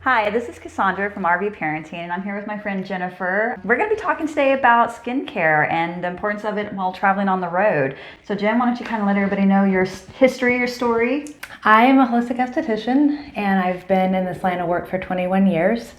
Hi, this is Cassandra from RV Parenting, and I'm here with my friend Jennifer. We're going to be talking today about skincare and the importance of it while traveling on the road. So Jen, why don't you kind of let everybody know your history, your story? I am a holistic esthetician, and I've been in this line of work for 21 years.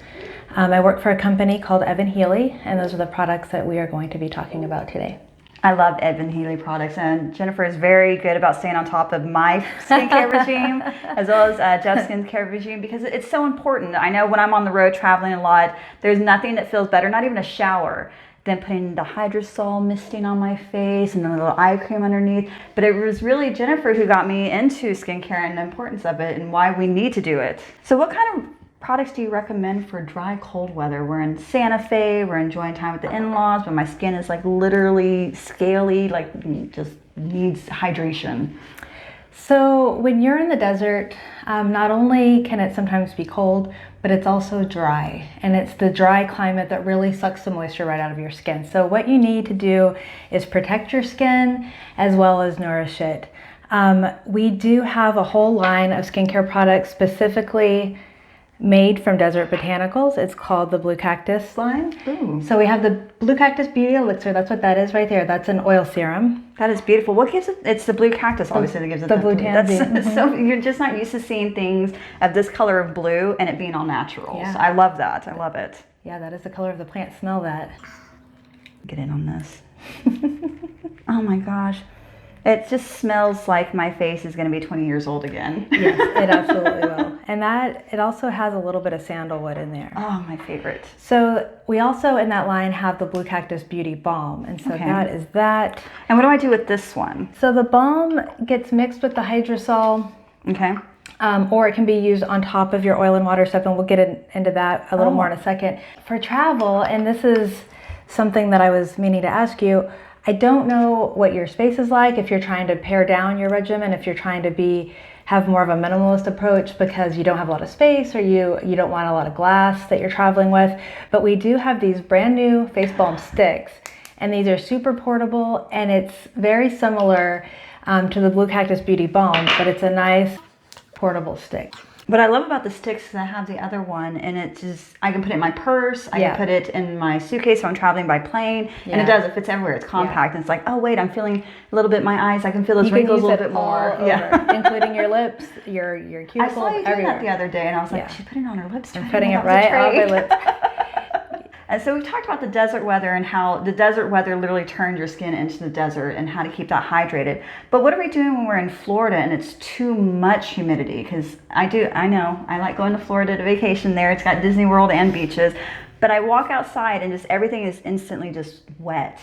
I work for a company called Evanhealy, and those are the products that we are going to be talking about today. I love evanhealy products, and Jennifer is very good about staying on top of my skincare regime as well as Jeff's skincare regime because it's so important. I know when I'm on the road traveling a lot, there's nothing that feels better, not even a shower, than putting the hydrosol misting on my face and a little eye cream underneath. But it was really Jennifer who got me into skincare and the importance of it and why we need to do it. So what kind of products do you recommend for dry, cold weather? We're in Santa Fe, we're enjoying time with the in-laws, but my skin is like literally scaly, like just needs hydration. So when you're in the desert, not only can it sometimes be cold, but it's also dry. And it's the dry climate that really sucks the moisture right out of your skin. So what you need to do is protect your skin as well as nourish it. We do have a whole line of skincare products specifically made from desert botanicals. It's called the Blue Cactus line. Ooh. So we have the Blue Cactus Beauty Elixir. That's what that is right there. That's an oil serum. That is beautiful. What gives it? It's the blue cactus, obviously, that gives it the that blue blue. That's so you're just not used to seeing things of this color of blue and it being all natural. Yeah. So I love that. I love it. Yeah, that is the color of the plant. Smell that. Get in on this. Oh my gosh. It just smells like my face is going to be 20 years old again. Yes, it absolutely will. And that, it also has a little bit of sandalwood in there. Oh, my favorite. So we also in that line have the Blue Cactus Beauty Balm. And so that is that. And what do I do with this one? So the balm gets mixed with the hydrosol. Okay. Or it can be used on top of your oil and water stuff, and we'll get into that a little more in a second. For travel, and this is something that I was meaning to ask you, I don't know what your space is like, if you're trying to pare down your regimen, if you're trying to have more of a minimalist approach because you don't have a lot of space or you don't want a lot of glass that you're traveling with. But we do have these brand new face balm sticks, and these are super portable, and it's very similar to the Blue Cactus Beauty Balm, but it's a nice portable stick. What I love about the sticks is I have the other one, and it's just, I can put it in my purse, I can put it in my suitcase if I'm traveling by plane, and it fits everywhere. It's compact, and it's like, oh wait, I'm feeling a little bit in my eyes, I can feel those wrinkles a little bit more. Yeah, including your lips, your cuticle, I saw you doing that the other day, and I was like, she's putting it on her lips. I'm putting it right on my lips. And so we talked about the desert weather and how the desert weather literally turned your skin into the desert and how to keep that hydrated. But what are we doing when we're in Florida and it's too much humidity? Because I know, I like going to Florida to vacation there. It's got Disney World and beaches. But I walk outside and just everything is instantly just wet.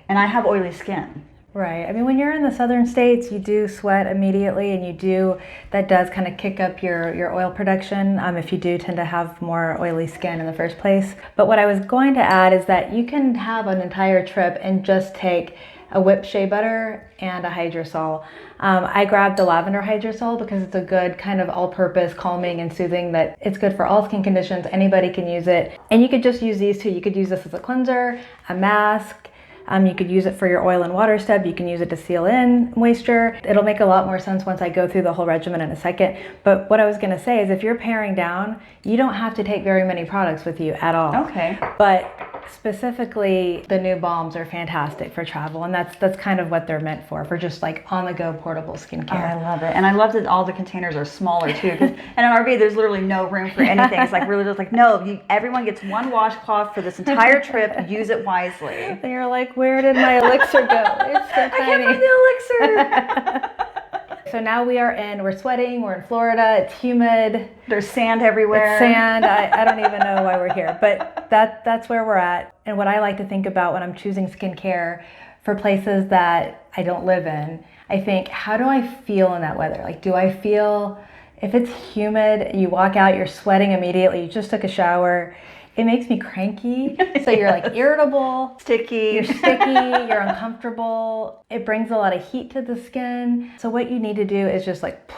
And I have oily skin. Right. I mean, when you're in the southern states, you do sweat immediately, and that does kind of kick up your oil production if you do tend to have more oily skin in the first place. But what I was going to add is that you can have an entire trip and just take a whipped shea butter and a hydrosol. I grabbed the lavender hydrosol because it's a good kind of all-purpose calming and soothing that it's good for all skin conditions. Anybody can use it. And you could just use these two. You could use this as a cleanser, a mask. You could use it for your oil and water stub. You can use it to seal in moisture. It'll make a lot more sense once I go through the whole regimen in a second. But what I was going to say is if you're paring down, you don't have to take very many products with you at all. Okay. But specifically, the new balms are fantastic for travel, and that's kind of what they're meant for just like on-the-go portable skincare. Oh, I love it. And I love that all the containers are smaller too. Because in an RV, there's literally no room for anything. It's like really just like, no, everyone gets one washcloth for this entire trip. Use it wisely. And you're like, where did my elixir go? It's so tiny. I can't find the elixir. So now we're sweating, we're in Florida, it's humid. There's sand everywhere. It's sand, I don't even know why we're here, but that's where we're at. And what I like to think about when I'm choosing skincare for places that I don't live in, I think, how do I feel in that weather? Like, do I feel, if it's humid, you walk out, you're sweating immediately, you just took a shower, it makes me cranky. So you're like irritable, sticky. You're sticky, you're uncomfortable. It brings a lot of heat to the skin. So what you need to do is just like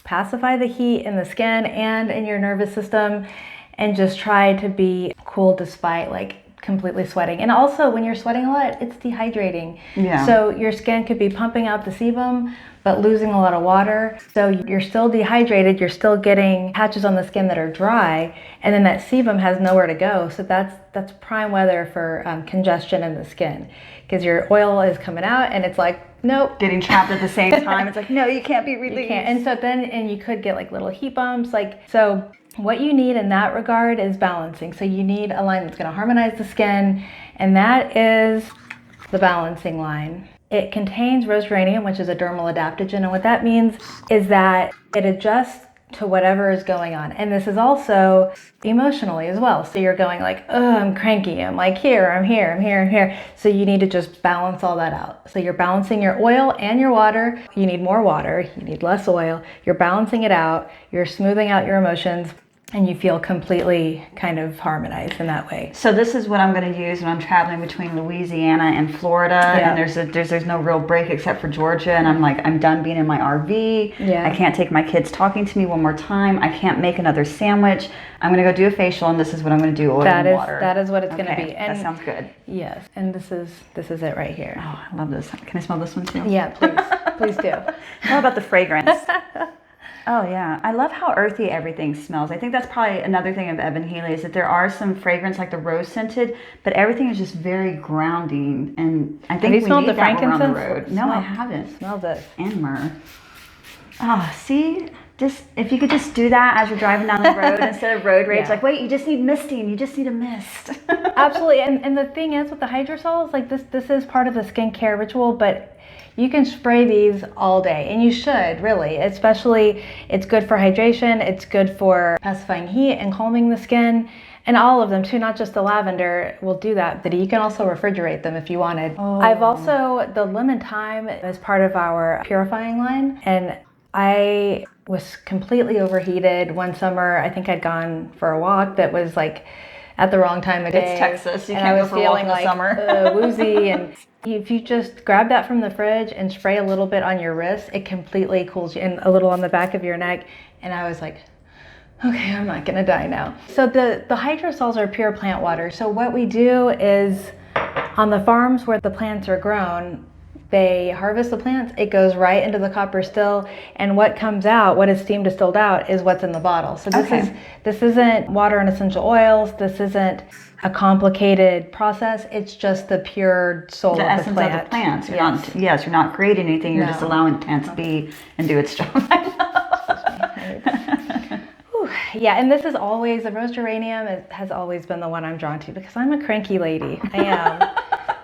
pacify the heat in the skin and in your nervous system, and just try to be cool despite like completely sweating. And also when you're sweating a lot, it's dehydrating. Yeah. So your skin could be pumping out the sebum, but losing a lot of water. So you're still dehydrated, you're still getting patches on the skin that are dry, and then that sebum has nowhere to go. So that's prime weather for congestion in the skin, because your oil is coming out and it's like, nope. Getting trapped at the same time. It's like, no, you can't be released. You can't. And so and you could get like little heat bumps. So what you need in that regard is balancing. So you need a line that's going to harmonize the skin, and that is the balancing line. It contains rosaranium, which is a dermal adaptogen, and what that means is that it adjusts to whatever is going on. And this is also emotionally as well. So you're going like, oh, I'm cranky, I'm like here, I'm here, I'm here, I'm here. So you need to just balance all that out. So you're balancing your oil and your water. You need more water, you need less oil. You're balancing it out, you're smoothing out your emotions, and you feel completely kind of harmonized in that way. So this is what I'm going to use when I'm traveling between Louisiana and Florida, Yeah. and there's no real break except for Georgia, and I'm like, I'm done being in my RV. Yeah. I can't take my kids talking to me one more time. I can't make another sandwich. I'm going to go do a facial, and this is what I'm going to do, oil and water. That is what it's going to Okay, be. And that sounds good. yes, and this is it right here. Oh, I love this. Can I smell this one too? Yeah, please do. How about the fragrance? Oh yeah, I love how earthy everything smells. I think that's probably another thing of evanhealy, is that there are some fragrance like the rose scented, but everything is just very grounding. And I think Have you we smelled need the that when we're on the frankincense? road. No, I haven't. Smell this. And myrrh. Oh, see, just if you could just do that as you're driving down the road instead of road rage. Yeah. Like, wait, you just need misting. You just need a mist. Absolutely, and the thing is with the hydrosols, like this is part of the skincare ritual, but you can spray these all day, and you should really, especially it's good for hydration, it's good for pacifying heat and calming the skin, and all of them too, not just the lavender will do that, but you can also refrigerate them if you wanted. Oh. I've also, the lemon thyme is part of our purifying line, and I was completely overheated one summer. I think I'd gone for a walk that was like at the wrong time of day. It's Texas. You and can't I go was for a walk feeling in the like summer. woozy. And if you just grab that from the fridge and spray a little bit on your wrist, it completely cools you, and a little on the back of your neck. And I was like, okay, I'm not gonna die now. So the hydrosols are pure plant water. So what we do is on the farms where the plants are grown, they harvest the plants, it goes right into the copper still, and what comes out, what is steam distilled out, is what's in the bottle. So this isn't water and essential oils, this isn't a complicated process, it's just the pure soul The of the essence plant. of the plants. Yes. You're not creating anything. You're No. just allowing plants to be and do its job. Yeah, and this is always, the rose geranium has always been the one I'm drawn to, because I'm a cranky lady. I am.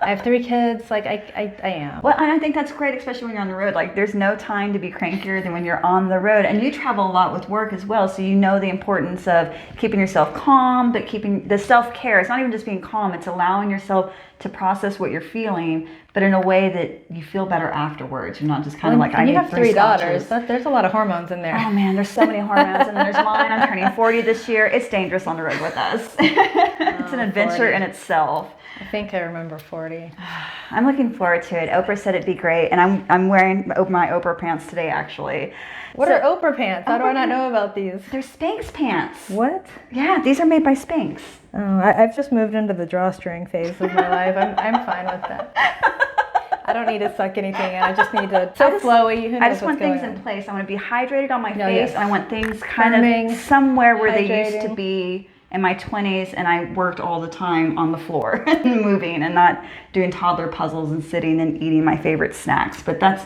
I have 3 kids, like I am. Well, and I think that's great, especially when you're on the road. Like, there's no time to be crankier than when you're on the road. And you travel a lot with work as well, so you know the importance of keeping yourself calm, but keeping the self-care. It's not even just being calm, it's allowing yourself to process what you're feeling, but in a way that you feel better afterwards. You're not just kind of like, I you need have 3 daughters. scotches. There's a lot of hormones in there. Oh man, there's so many hormones, and there's mine. I'm turning 40 this year. It's dangerous on the road with us. It's an adventure 40. in itself. I think I remember 40. I'm looking forward to it. Oprah said it'd be great, and I'm wearing my Oprah pants today, actually. What are Oprah pants? How do I not know about these? They're Spanx pants. What? Yeah, these are made by Spanx. Oh, I've just moved into the drawstring phase of my life. I'm fine with that. I don't need to suck anything in. I just need to so flowy. Who knows I just want what's things going in on? place. I want to be hydrated on my No, face. yes. And I want things kind Firming, of somewhere where they used to hydrating. be in my 20s, and I worked all the time on the floor and moving and not doing toddler puzzles and sitting and eating my favorite snacks. But that's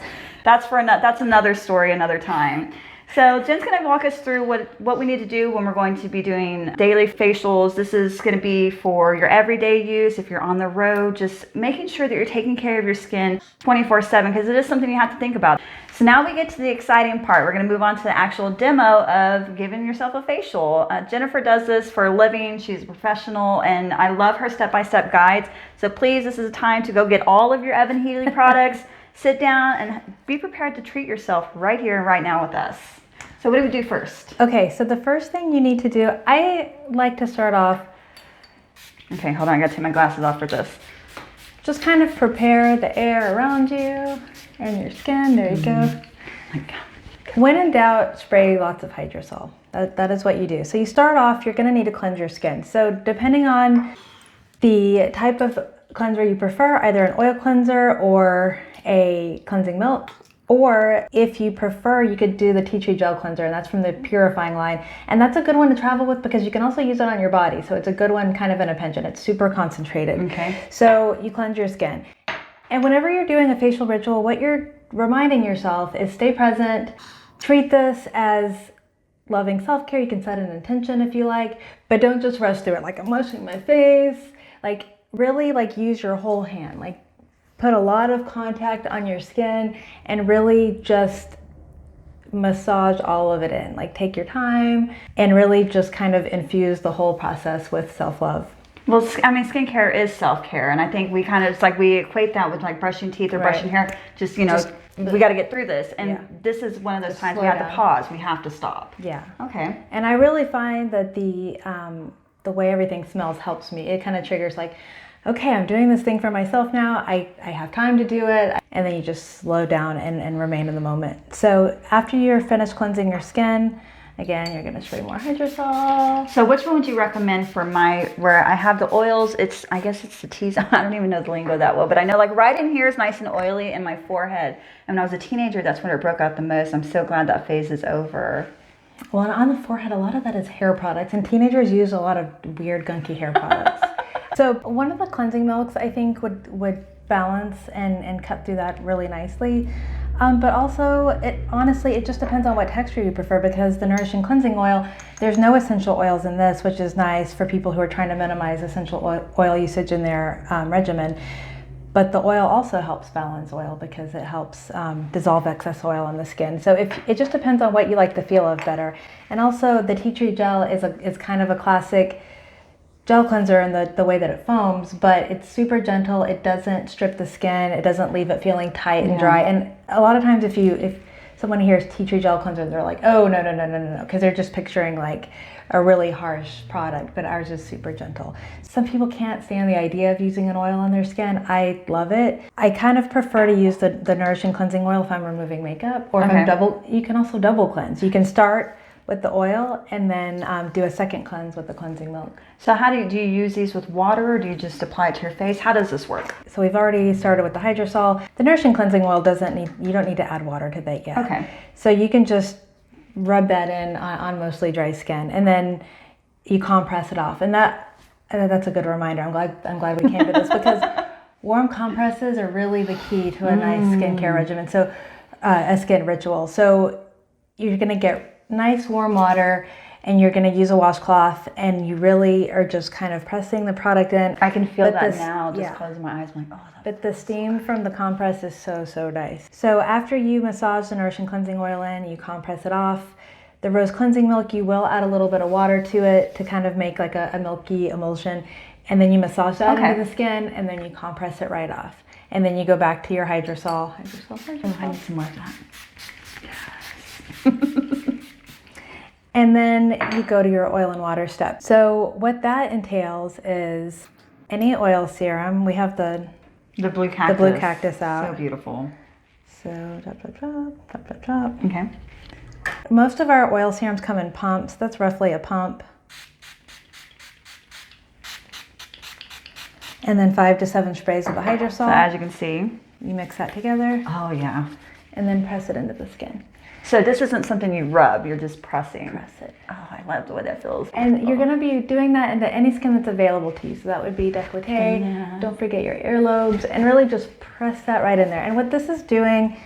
another story, another time. So Jen's going to walk us through what we need to do when we're going to be doing daily facials. This is going to be for your everyday use. If you're on the road, just making sure that you're taking care of your skin 24/7, because it is something you have to think about. So now we get to the exciting part. We're going to move on to the actual demo of giving yourself a facial. Jennifer does this for a living. She's a professional, and I love her step-by-step guides. So please, this is a time to go get all of your evanhealy products, sit down, and be prepared to treat yourself right here and right now with us. So what do we do first? Okay, so the first thing you need to do, I like to start off, Okay, hold on. I got to take my glasses off for this. just kind of prepare the air around you and your skin. There you go. When in doubt, spray lots of hydrosol. That is what you do. So you start off, you're going to need to cleanse your skin. So depending on the type of cleanser you prefer, either an oil cleanser or a cleansing milk. Or if you prefer, you could do the tea tree gel cleanser, and that's from the purifying line. And that's a good one to travel with because you can also use it on your body. So it's a good one kind of in a pinch, and it's super concentrated. Okay. So you cleanse your skin. And whenever you're doing a facial ritual, what you're reminding yourself is stay present. Treat this as loving self-care. You can set an intention if you like, but don't just rush through it. Like, I'm washing my face. Like, really, like, use your whole hand. Like, put a lot of contact on your skin and really just massage all of it in. Like, take your time and really just kind of infuse the whole process with self-love. Well, I mean, skincare is self-care, and I think we kind of, it's like we equate that with like brushing teeth or brushing hair. Just, you know, we got to get through this. And this is one of those times we have to pause. We have to stop. Yeah. Okay. And I really find that the way everything smells helps me. It kind of triggers like, okay, I'm doing this thing for myself now. I have time to do it. And then you just slow down and remain in the moment. So after you're finished cleansing your skin, again, you're gonna spray more hydrosol. So which one would you recommend for where I have the oils? I guess it's the T-zone. I don't even know the lingo that well, but I know like right in here is nice and oily in my forehead. And when I was a teenager, that's when it broke out the most. I'm so glad that phase is over. Well, and on the forehead, a lot of that is hair products, and teenagers use a lot of weird, gunky hair products. So one of the cleansing milks I think would balance and cut through that really nicely. But also, honestly, it just depends on what texture you prefer, because the Nourishing Cleansing Oil, there's no essential oils in this, which is nice for people who are trying to minimize essential oil usage in their regimen. But the oil also helps balance oil because it helps dissolve excess oil on the skin. So it just depends on what you like the feel of better. And also, the tea tree gel is kind of a classic gel cleanser in the way that it foams, but it's super gentle. It doesn't strip the skin. It doesn't leave it feeling tight and dry. And a lot of times if someone hears tea tree gel cleanser, they're like, oh, no, because they're just picturing like a really harsh product, but ours is super gentle. Some people can't stand the idea of using an oil on their skin. I love it. I kind of prefer to use the Nourishing Cleansing Oil if I'm removing makeup, or if you can also double cleanse. You can start with the oil and then do a second cleanse with the cleansing milk. So how do you use these with water, or do you just apply it to your face? How does this work? So we've already started with the hydrosol. The Nourishing Cleansing Oil you don't need to add water to that yet. Okay. So you can just rub that in on mostly dry skin, and then you compress it off. And that's a good reminder. I'm glad we came to this because warm compresses are really the key to a nice skincare regimen. So a skin ritual. So you're gonna get nice warm water, and you're going to use a washcloth, and you really are just kind of pressing the product in. I can feel that now, just closing my eyes. I'm like, oh, but the steam from the compress is so nice. So after you massage the Nourishing Cleansing Oil in, you compress it off. The rose cleansing milk, you will add a little bit of water to it to kind of make like a milky emulsion, and then you massage that into the skin, and then you compress it right off. And then you go back to your hydrosol. Oh, I need some more of that. Yes. And then you go to your oil and water step. So what that entails is any oil serum. We have the blue cactus out. So beautiful. So drop. Okay. Most of our oil serums come in pumps. That's roughly a pump. And then 5 to 7 sprays of the hydrosol. So as you can see, you mix that together. Oh yeah. And then press it into the skin. So this isn't something you rub, you're just pressing. Press it. Oh, I love the way that feels. And you're going to be doing that into any skin that's available to you. So that would be décolleté. Don't forget your earlobes, and really just press that right in there. And what this is doing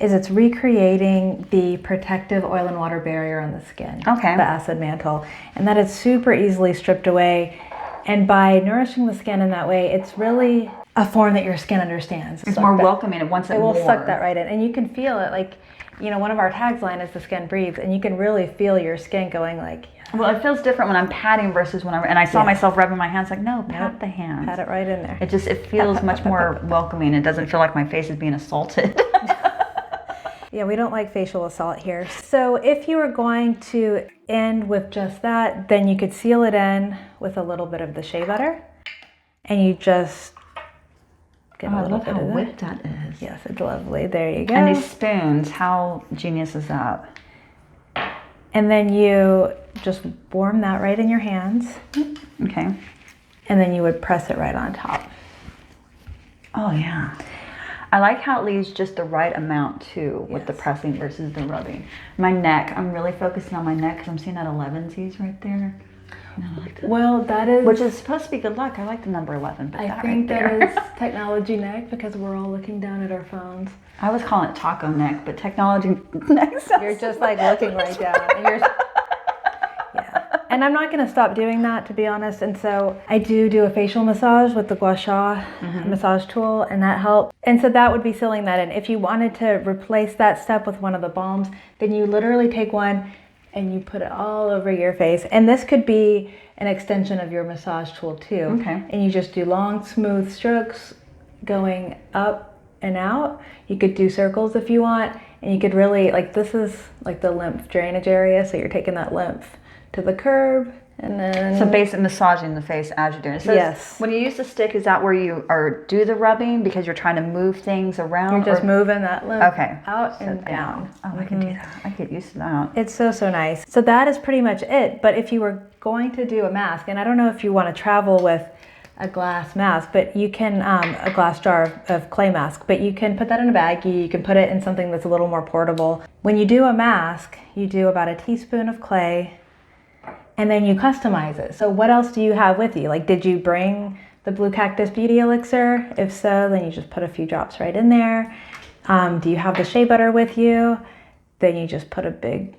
is it's recreating the protective oil and water barrier on the skin. Okay. The acid mantle. And that is super easily stripped away. And by nourishing the skin in that way, it's really a form that your skin understands. It's more welcoming. It wants it more. It will suck that right in. And you can feel it. Like, you know, one of our tagline is the skin breathes, and you can really feel your skin going like, yeah. Well, it feels different when I'm patting versus when and I saw myself rubbing my hands, like, no, pat the hands. Pat it right in there. It feels much more welcoming. It doesn't feel like my face is being assaulted. Yeah, we don't like facial assault here. So if you were going to end with just that, then you could seal it in with a little bit of the shea butter, and you just get a little bit of that. I love how whipped that is. Yes, it's lovely. There you go. And these spoons, how genius is that? And then you just warm that right in your hands. Okay. and then you would press it right on top. Oh yeah. I like how it leaves just the right amount too with the pressing versus the rubbing. My neck, I'm really focusing on my neck because I'm seeing that 11sies right there. Well, that is... Which is supposed to be good luck. I like the number 11, but I think that is technology neck because we're all looking down at our phones. I was calling it taco neck, but technology neck sounds... You're just like looking right down. And you're... Yeah. And I'm not going to stop doing that, to be honest. And so I do a facial massage with the gua sha massage tool, and that helps. And so that would be sealing that in. If you wanted to replace that step with one of the balms, then you literally take one and you put it all over your face. And this could be an extension of your massage tool too. Okay. And you just do long, smooth strokes going up and out. You could do circles if you want. And you could really, like, this is like the lymph drainage area. So you're taking that lymph to the curb. And then... So basically massaging the face as you're doing it. So yes. When you use the stick, is that where you do the rubbing because you're trying to move things around? You're just moving that lymph out so and down. Oh, I can do that. I get used to that. It's so nice. So that is pretty much it. But if you were going to do a mask, and I don't know if you want to travel with a glass mask, but you can, a glass jar of clay mask, but you can put that in a baggie. You can put it in something that's a little more portable. When you do a mask, you do about a teaspoon of clay, and then you customize it. So what else do you have with you? Like, did you bring the Blue Cactus Beauty Elixir? If so, then you just put a few drops right in there. Do you have the shea butter with you? Then you just put a big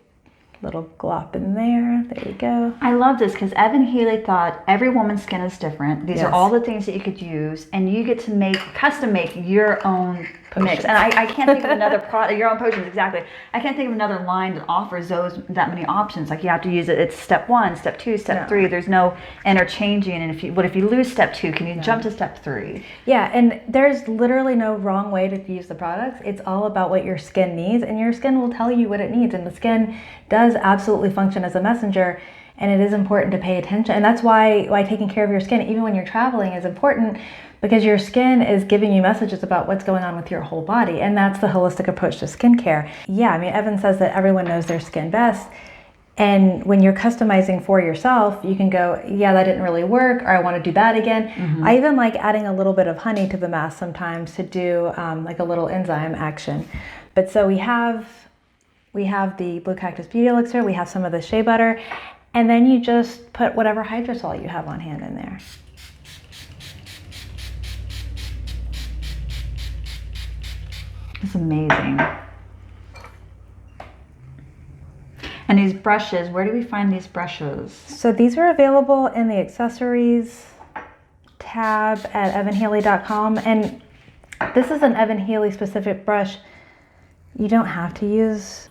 little glop in there. There you go. I love this because evanhealy thought every woman's skin is different. These Yes. are all the things that you could use, and you get to custom make your own mix. And I can't think of another product, your own potions, exactly. I can't think of another line that offers that many options. Like, you have to use it, it's step 1, step 2, step 3. There's no interchanging. And if you lose step 2, can you jump to step 3? Yeah, and there's literally no wrong way to use the products. It's all about what your skin needs, and your skin will tell you what it needs. And the skin does absolutely function as a messenger, and it is important to pay attention. And that's why taking care of your skin, even when you're traveling, is important, because your skin is giving you messages about what's going on with your whole body. And that's the holistic approach to skincare. Yeah, I mean, Evan says that everyone knows their skin best. And when you're customizing for yourself, you can go, yeah, that didn't really work, or I want to do that again. I even like adding a little bit of honey to the mask sometimes to do like a little enzyme action. But so we have the Blue Cactus Beauty Elixir, we have some of the shea butter, and then you just put whatever hydrosol you have on hand in there. It's amazing. And these brushes, where do we find these brushes? So these are available in the accessories tab at evanhealy.com. And this is an evanhealy specific brush. You don't have to use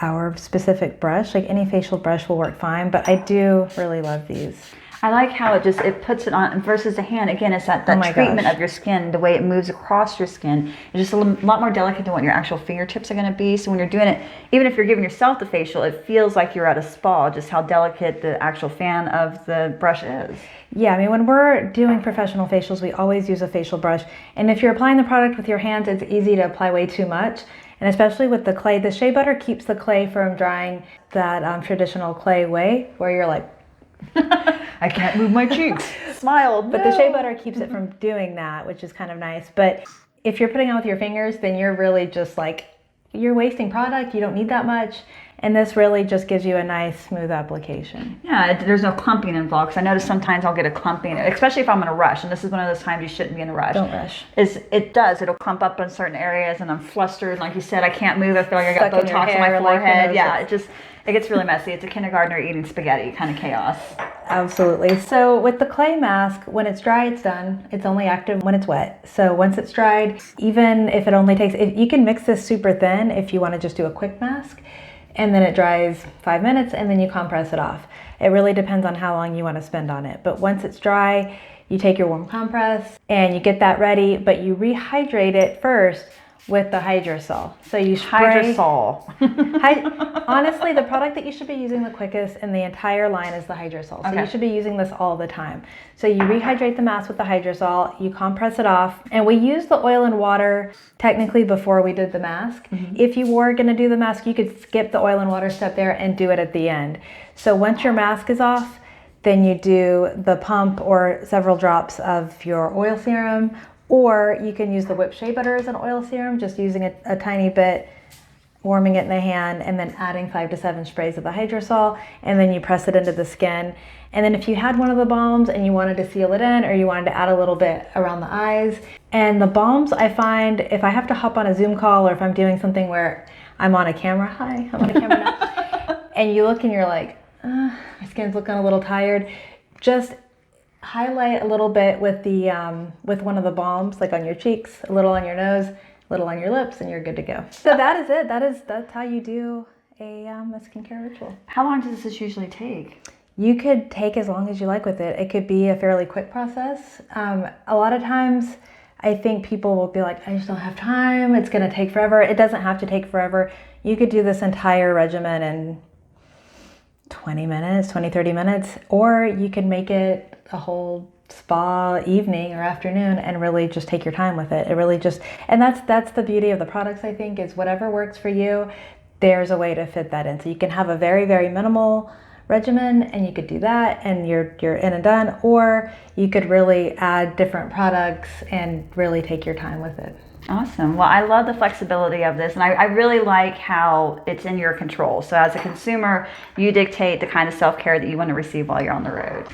our specific brush. Like, any facial brush will work fine, but I do really love these. I like how it puts it on versus the hand. Again, it's that treatment of your skin, the way it moves across your skin. It's just a lot more delicate than what your actual fingertips are going to be. So when you're doing it, even if you're giving yourself the facial, it feels like you're at a spa, just how delicate the actual fan of the brush is. Yeah, I mean, when we're doing professional facials, we always use a facial brush. And if you're applying the product with your hands, it's easy to apply way too much. And especially with the clay, the shea butter keeps the clay from drying that traditional clay way, where you're like, I can't move my cheeks. Smiled. But the shea butter keeps it from doing that, which is kind of nice. But if you're putting it on with your fingers, then you're really just like, you're wasting product. You don't need that much. And this really just gives you a nice, smooth application. Yeah, there's no clumping involved. Because I notice sometimes I'll get a clumping, especially if I'm in a rush. And this is one of those times you shouldn't be in a rush. Don't rush. It'll clump up in certain areas, and I'm flustered. Like you said, I can't move. I feel like I got Botox on my forehead. Yeah, it gets really messy. It's a kindergartner eating spaghetti kind of chaos. Absolutely. So with the clay mask, when it's dry, it's done. It's only active when it's wet. So once it's dried, even if it only takes, you can mix this super thin if you want to just do a quick mask, and then it dries 5 minutes, and then you compress it off. It really depends on how long you want to spend on it. But once it's dry, you take your warm compress and you get that ready, but you rehydrate it first with the hydrosol. So you spray... Hydrosol. Honestly, the product that you should be using the quickest in the entire line is the hydrosol. So you should be using this all the time. So you rehydrate the mask with the hydrosol, you compress it off, and we use the oil and water technically before we did the mask. If you were going to do the mask, you could skip the oil and water step there and do it at the end. So once your mask is off, then you do the pump or several drops of your oil serum, or you can use the whipped shea butter as an oil serum, just using a tiny bit, warming it in the hand, and then adding 5 to 7 sprays of the hydrosol, and then you press it into the skin. And then if you had one of the balms and you wanted to seal it in, or you wanted to add a little bit around the eyes, and the balms, I find if I have to hop on a Zoom call, or if I'm doing something where I'm on a camera, hi, I'm on a camera now, and you look and you're like, my skin's looking a little tired, just highlight a little bit with the with one of the balms, like on your cheeks, a little on your nose, a little on your lips, and you're good to go. So that is it. That's how you do a skincare ritual. How long does this usually take? You could take as long as you like with it. It could be a fairly quick process. A lot of times I think people will be like, I just don't have time, it's gonna take forever. It doesn't have to take forever. You could do this entire regimen in 20 minutes, 20, 30 minutes, or you could make it a whole spa evening or afternoon and really just take your time with it. It really just, and that's the beauty of the products, I think, is whatever works for you, there's a way to fit that in. So you can have a very, very minimal regimen and you could do that and you're in and done, or you could really add different products and really take your time with it. Awesome. Well, I love the flexibility of this, and I really like how it's in your control. So as a consumer, you dictate the kind of self-care that you want to receive while you're on the road.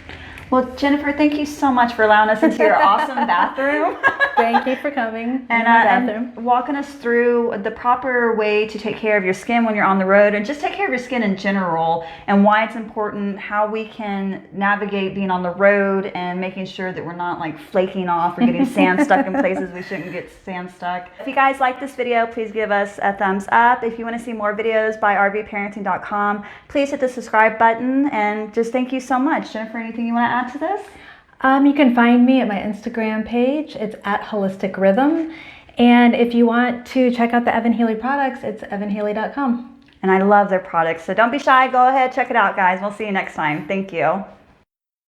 Well, Jennifer, thank you so much for allowing us into your awesome bathroom. Thank you for coming And walking us through the proper way to take care of your skin when you're on the road, and just take care of your skin in general, and why it's important, how we can navigate being on the road and making sure that we're not like flaking off or getting sand stuck in places we shouldn't get sand stuck. If you guys like this video, please give us a thumbs up. If you want to see more videos by rvparenting.com, please hit the subscribe button, and just thank you so much. Jennifer, anything you want to add to this? You can find me at my Instagram page. It's at Holistic Rhythm. And if you want to check out the evanhealy products, it's evanhealy.com. And I love their products, so don't be shy. Go ahead, check it out, guys. We'll see you next time. Thank you.